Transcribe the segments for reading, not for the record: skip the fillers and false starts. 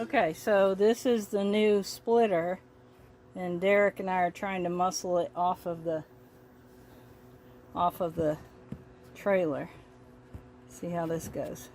Okay, so this is the new splitter, and Derek and I are trying to muscle it off of the trailer. See how this goes.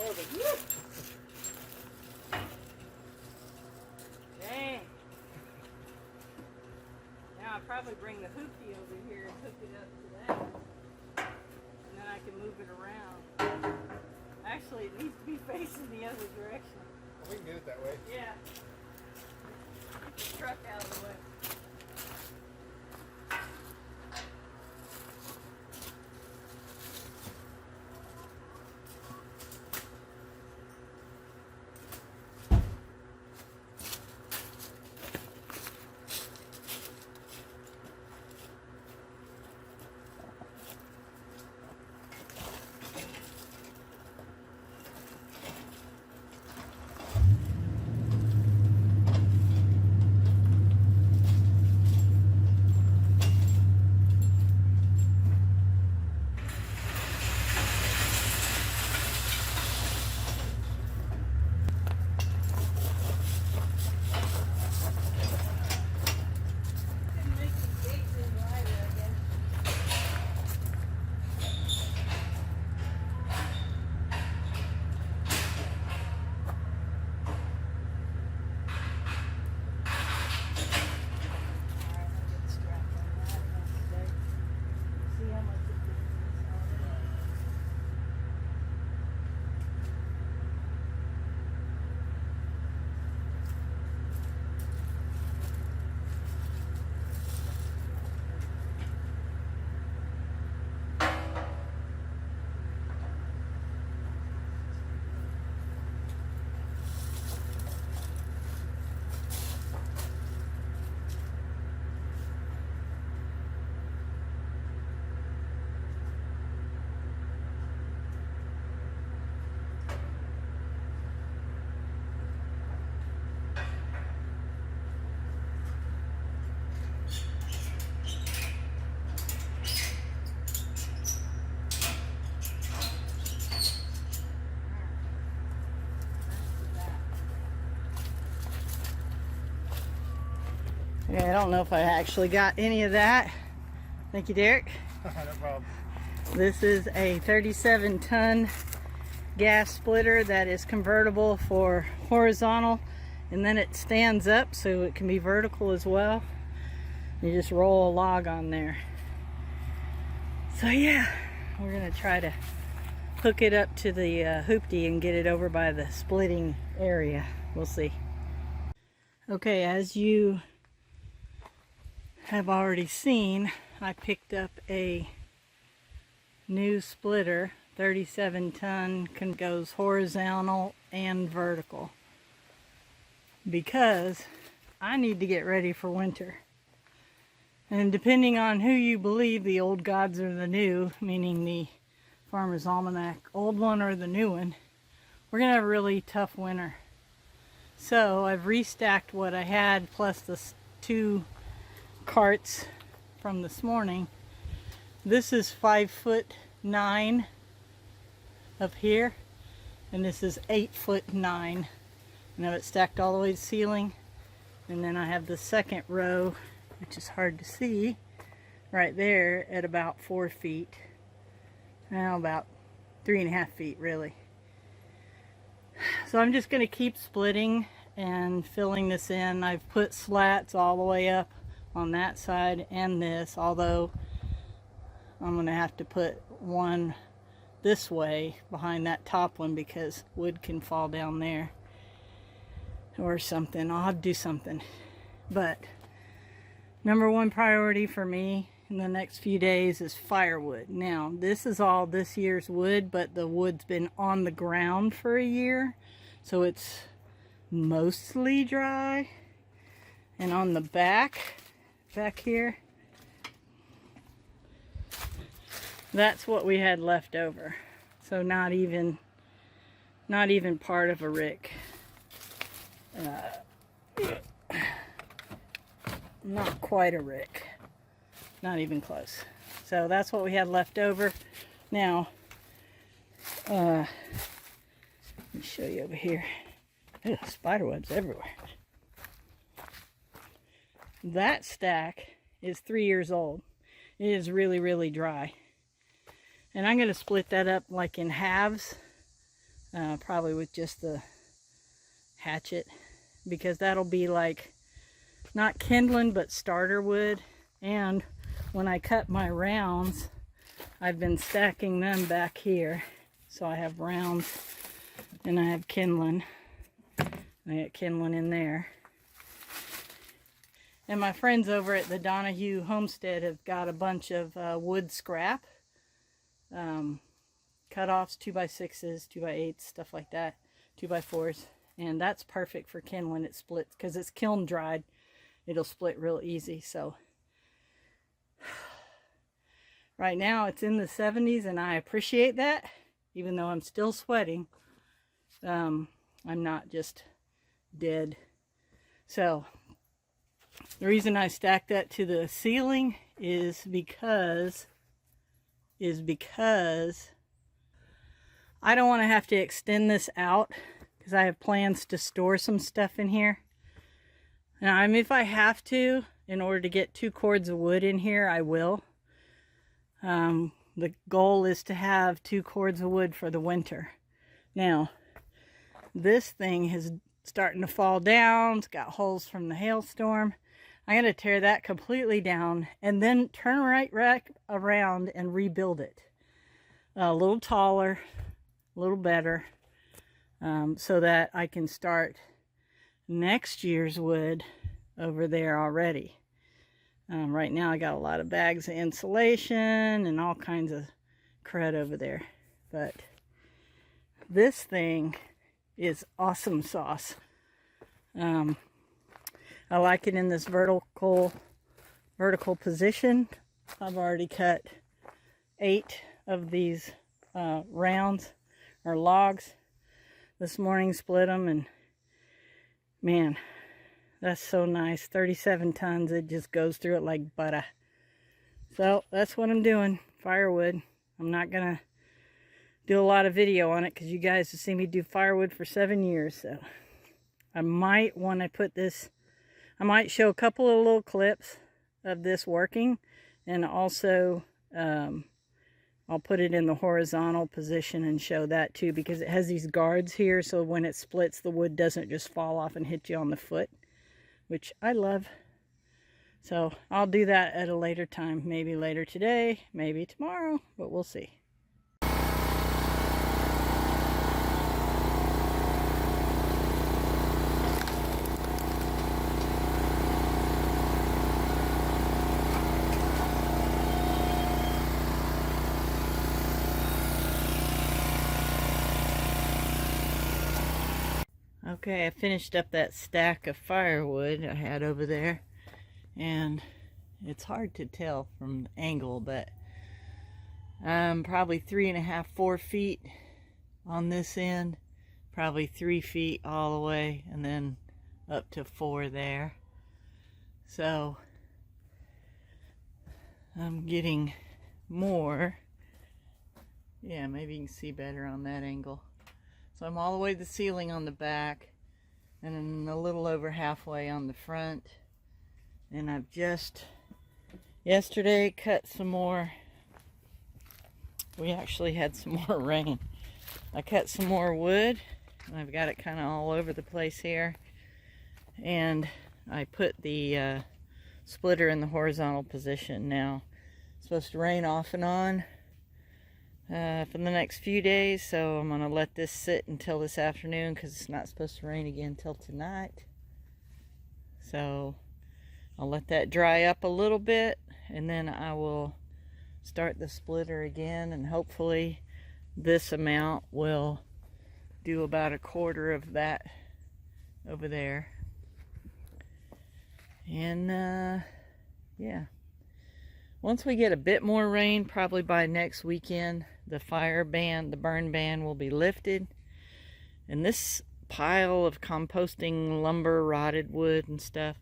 Okay. Yep. Dang. Now I'll probably bring the hoopty over here and hook it up to that. And then I can move it around. Actually, it needs to be facing the other direction. We can get it that way. Yeah. Get the truck out of the way. Yeah, I don't know if I actually got any of that. Thank you, Derek. No problem. This is a 37-ton gas splitter that is convertible for horizontal, and then it stands up so it can be vertical as well. You just roll a log on there. So yeah, we're gonna try to hook it up to the hoopty and get it over by the splitting area. We'll see. Okay, as you have already seen, I picked up a new splitter, 37-ton, goes horizontal and vertical, because I need to get ready for winter. And depending on who you believe, the old gods or the new, meaning the Farmer's Almanac old one or the new one, we're gonna have a really tough winter. So I've restacked what I had plus the 2 carts from this morning. This is 5'9" up here, and this is 8'9". And I have it stacked all the way to the ceiling. And then I have the second row, which is hard to see, right there at about 4 feet. Now about 3.5 feet really. So I'm just going to keep splitting and filling this in. I've put slats all the way up on that side and this, although I'm going to have to put one this way behind that top one because wood can fall down there or something. I'll have to do something. But number one priority for me in the next few days is firewood. Now, this is all this year's wood, but the wood's been on the ground for a year, so it's mostly dry. And on the back here, that's what we had left over. So not even part of a rick. Not quite a rick. Not even close. So that's what we had left over. Now, let me show you over here. Ew, spider webs everywhere. That stack is 3 years old. It is really, really dry. And I'm going to split that up like in halves, probably with just the hatchet, because that'll be like not kindling but starter wood. And when I cut my rounds, I've been stacking them back here. So I have rounds and I have kindling. I got kindling in there. And my friends over at the Donahue Homestead have got a bunch of wood scrap. Cut-offs, 2x6s, 2x8s, stuff like that. 2x4s. And that's perfect for kindling. It splits because it's kiln dried. It'll split real easy. So right now it's in the 70s and I appreciate that. Even though I'm still sweating. I'm not just dead. So the reason I stacked that to the ceiling is because I don't want to have to extend this out because I have plans to store some stuff in here. Now, I mean, if I have to, in order to get 2 cords of wood in here, I will. The goal is to have 2 cords of wood for the winter. Now, this thing is starting to fall down. It's got holes from the hailstorm. I'm going to tear that completely down and then turn right around and rebuild it. A little taller, a little better, so that I can start next year's wood over there already. Right now I got a lot of bags of insulation and all kinds of crud over there. But this thing is awesome sauce. I like it in this vertical position. I've already cut 8 of these rounds or logs this morning, split them, and man, that's so nice. 37 tons, it just goes through it like butter. So that's what I'm doing, firewood. I'm not gonna do a lot of video on it because you guys have seen me do firewood for 7 years. So I might want to put this, I might show a couple of little clips of this working, and also I'll put it in the horizontal position and show that too, because it has these guards here, so when it splits, the wood doesn't just fall off and hit you on the foot, which I love. So I'll do that at a later time, maybe later today, maybe tomorrow, but we'll see. Okay, I finished up that stack of firewood I had over there, and it's hard to tell from the angle, but I'm probably 3.5, 4 feet on this end, probably 3 feet all the way, and then up to 4 there. So I'm getting more. Yeah, maybe you can see better on that angle. So I'm all the way to the ceiling on the back, and then a little over halfway on the front. And I've just yesterday cut some more. We actually had some more rain. I cut some more wood, and I've got it kind of all over the place here. And I put the splitter in the horizontal position. Now it's supposed to rain off and on for the next few days, so I'm gonna let this sit until this afternoon because it's not supposed to rain again until tonight. So I'll let that dry up a little bit, and then I will start the splitter again, and hopefully this amount will do about a quarter of that over there. And yeah, once we get a bit more rain, probably by next weekend, the burn ban will be lifted. And this pile of composting lumber, rotted wood and stuff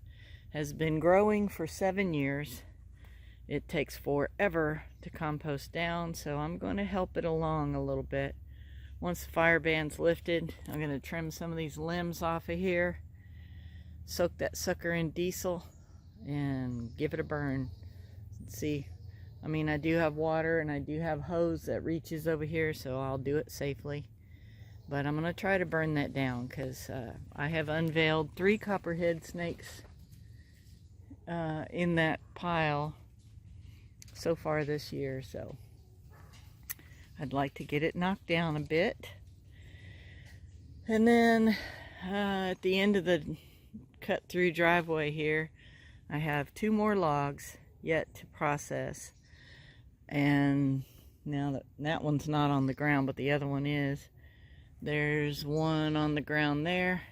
has been growing for 7 years. It takes forever to compost down, so I'm going to help it along a little bit. Once the fire ban's lifted, I'm going to trim some of these limbs off of here, soak that sucker in diesel, and give it a burn. See, I mean, I do have water and I do have hose that reaches over here, so I'll do it safely. But I'm going to try to burn that down, because I have unveiled 3 copperhead snakes in that pile so far this year, so I'd like to get it knocked down a bit. And then at the end of the cut through driveway here, I have 2 more logs yet to process. And now that one's not on the ground, but the other one is. There's one on the ground there.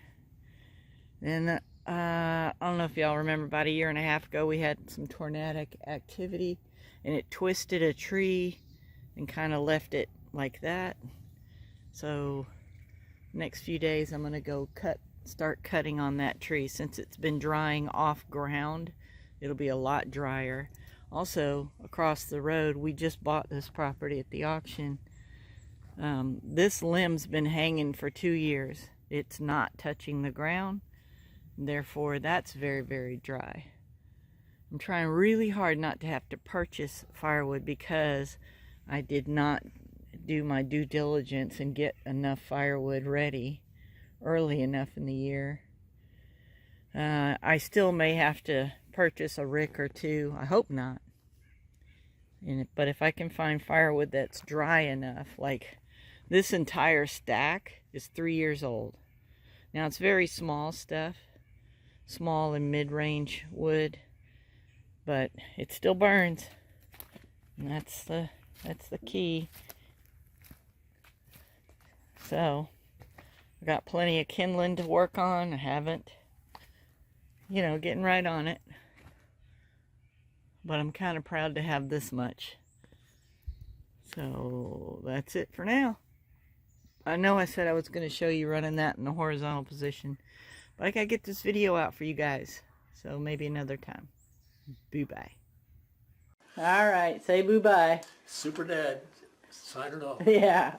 And I don't know if y'all remember, about a year and a half ago we had some tornadic activity, and it twisted a tree and kind of left it like that. So next few days I'm going to go start cutting on that tree. Since it's been drying off ground, it'll be a lot drier. Also, across the road, we just bought this property at the auction. This limb's been hanging for 2 years. It's not touching the ground, therefore that's very, very dry. I'm trying really hard not to have to purchase firewood, because I did not do my due diligence and get enough firewood ready early enough in the year. I still may have to purchase a rick or 2. I hope not. But if I can find firewood that's dry enough, like this entire stack is 3 years old. Now it's very small stuff, small and mid-range wood, but it still burns, and that's the key. So I got plenty of kindling to work on. I haven't, getting right on it, but I'm kind of proud to have this much. So that's it for now. I know I said I was going to show you running that in the horizontal position, but I gotta get this video out for you guys, so maybe another time. Boo-bye. All right, say boo-bye. Super Dad, signing off. Yeah.